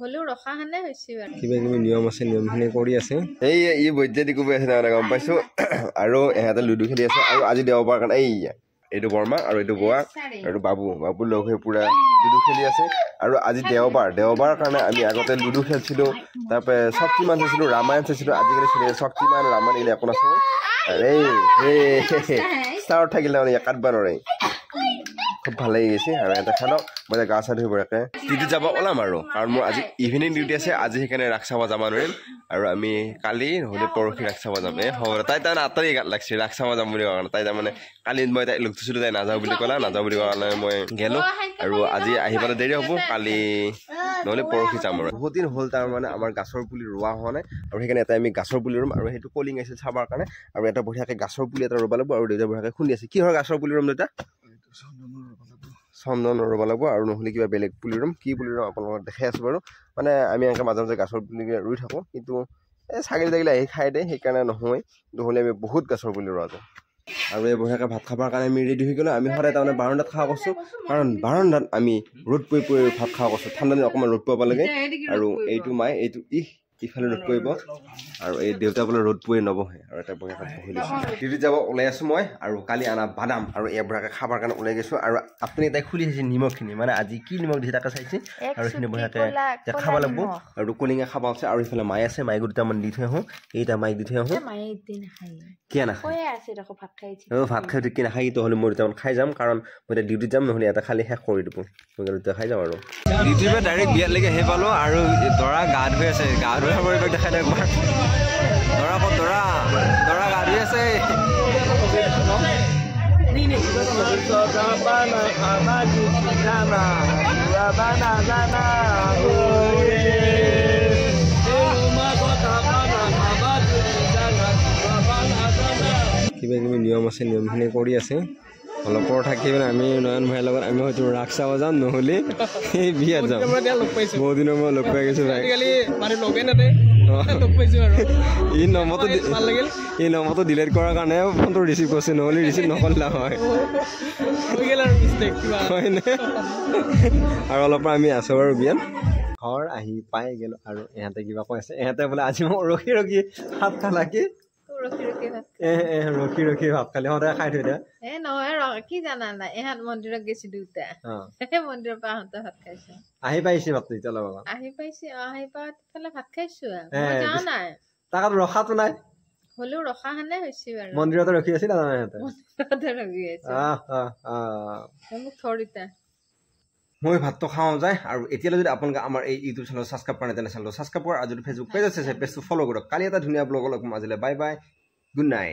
হলো ৰখা হানে হৈছে বাৰু কিবা কিবি নিয়ম আছে নিয়মখিনি কৰি আছে এই বৈদ্যুতিক দি কোবাই আছে না গম পাইছো আৰু এহাতে লুডু খেলি আছে আৰু আজি দেওবাৰ কাৰণে এইটো বৰ্মা আৰু এইটো গোৱা আৰু বাবু লগ হৈ পুৰা লুডু খেলি আছে আৰু আজি দেওবাৰ কাৰণে আমি আগতে লুডু খেলছিলো তাৰপৰে শক্তিমান চাইছিলো ৰামায়ণ চাইছিলো আজিকালি শক্তিমান ৰামায়ণ এগুলো এখন আছে স্টাৰত থাকিলে মানে কাটবা নৰে খুব ভাল লাগি গৈছে আৰু এটা খালো মই গা চা ধুই বৰাকে ডিউটি যাব ওলাম আৰু কাৰণ মোৰ আজি ইভিনিং ডিউটি আছে আজি সেইকাৰণে ৰাস চাব যাব নোৱাৰিম আৰু আমি কালি নহ'লে পৰহি ৰাস চাব যাম হ'ব তাই তাৰমানে আঁতৰি লাগছে ৰাস চাব যাম বুলি কোৱা কাৰণে তাই তাৰমানে কালি মই তাই লগ থৈছিলোঁ তাই নাযাওঁ বুলি ক'লা নাযাওঁ বুলি কোৱা কাৰণে মই গেলোঁ আৰু আজি আহি পালে দেৰি হ'ব কালি নহ'লে পৰহি যাম আৰু বহুত দিন হ'ল তাৰমানে আমাৰ গাছৰ পুলি ৰোৱা হোৱা নাই আৰু সেইকাৰণে এটা আমি গাছৰ পুলি ৰুম আৰু সেইটো কলিং আহিছিল চাবৰ কাৰণে আৰু এটা বঢ়িয়াকৈ গাছৰ পুলি এটা ৰুব লাগিব আৰু দেউতা বঢ়িয়াকৈ খুন্দি আছে কি হয় গাছৰ পুলি ৰুম দেউতা চন্দন ৰুব লাগিব আৰু নহ'লে কিবা বেলেগ পুলি ৰুম কি পুলি ৰুম আপোনালোকক দেখাই আছোঁ বাৰু মানে আমি এনেকৈ মাজে মাজে গাছৰ পুলি ৰুই থাকোঁ কিন্তু এই ছাগলী তাগিলে আহি খাই দিয়ে সেইকাৰণে নহয় নহ'লে আমি বহুত গাছৰ পুলি ৰোৱা যায় আৰু এই বঢ়িয়াকৈ ভাত খাবৰ কাৰণে আমি ৰেডি হৈ গ'লোঁ আমি সদায় তাৰমানে বাৰান্দাত খাওঁ কৈছোঁ কাৰণ বাৰান্দাত আমি ৰ'দ পৰি ভাত খাওঁ কৈছোঁ ঠাণ্ডা দিন অকণমান ৰ'দ পাব লাগে আৰু এইটো মায়ে এইটো ইফালে ৰ'দ পৰিব আৰু এই দেউতা বোলে ৰ'দ পৰি নবহে আৰু এটা বঢ়িয়াকৈ বহি লৈছোঁ ডিউটিত যাব ওলাই আছোঁ মই আৰু কালি আনা বাদাম আৰু এই বঢ়িয়াকৈ খাবৰ কাৰণে ওলাই গৈছোঁ আৰু আপুনি তাই খুলি চাইছে নিমখখিনি মানে আজি কি নিমখ দিছে তাকে চাইছে আৰু সেইখিনি বঢ়িয়াকৈ খাব লাগিব আৰু কলিঙে খাব আছে আৰু ইফালে মায়ে আছে মায়ে দুটামান দি থৈ আহোঁ এইটা মাইক দি থৈ আহোঁ কিয় নাখায় ভাত খাই কি নাখায় তো হ'লে মই দুটামান খাই যাম কাৰণ মই এতিয়া ডিউটিত যাম নহ'লে এটা খালি শেষ কৰি দিব মই দুটা খাই যাম আৰু ডিউটিৰ পৰা ডাইৰেক্ট বিয়ালৈকে আহি পালোঁ আৰু দৰা গা ধুই আছে গা ধুই পৰিৱেশ দেখাই দিয়ক একবাৰ দৰা ক'ত দৰা গা ধুই আছে কিবা কিবি নিয়ম আছে নিয়মখিনি কৰি আছে অলপৰ থাকি মানে আমি নয়ন ভাইৰ লগত আমি হয়তো ৰাস চাব যাম নহ'লে এই বিয়াত যাম বহুত দিনৰ মই লগ পাই গৈছোঁ ভাই এই নম্বৰটো ডিলিট কৰাৰ কাৰণে ফোনটো ৰিচিভ কৰিছে নহ'লে ৰিচিভ নকৰিলা হয় আৰু অলপ আমি আছোঁ বাৰু বিয়াত ঘৰ আহি পাই গ'লোঁ আৰু ইহঁতে কিবা কৈ আছে ইহঁতে বোলে আজি মোক ৰখি ভাত খালাকি ৰখি ভাত খালি সদায় খাই থৈ দিয়া নহয় কি জানা নাই এহাত মন্দিৰত গৈছে দুটা মন্দিৰৰ পৰা আহোঁতে ভাত খাইছো আহি পাইছে ভাতটো এতিয়া লগত আহি পাইছে আহি পাই ভাত খাইছো মই যাওঁ নাই তাত ৰখাটো নাই হ'লেও ৰখা হানে হৈছে বাৰু মন্দিৰতে ৰখি আছিল মোক থৰিতা মই ভাতটো খাওঁ যায় আৰু এতিয়ালৈ যদি আপোনালোকে আমাৰ এই ইউটিউব চেনেল ছাবস্ক্ৰাইব কৰা নাই তেনে চেনেলটো ছাবস্ক্ৰাইব কৰা আৰু যদি ফেচবুক পেজ আছে সেই পেজটো ফ'ল' কৰক কালি এটা ধুনীয়া ব্লগ লগ আজিলৈ বাই বাই গুড নাইট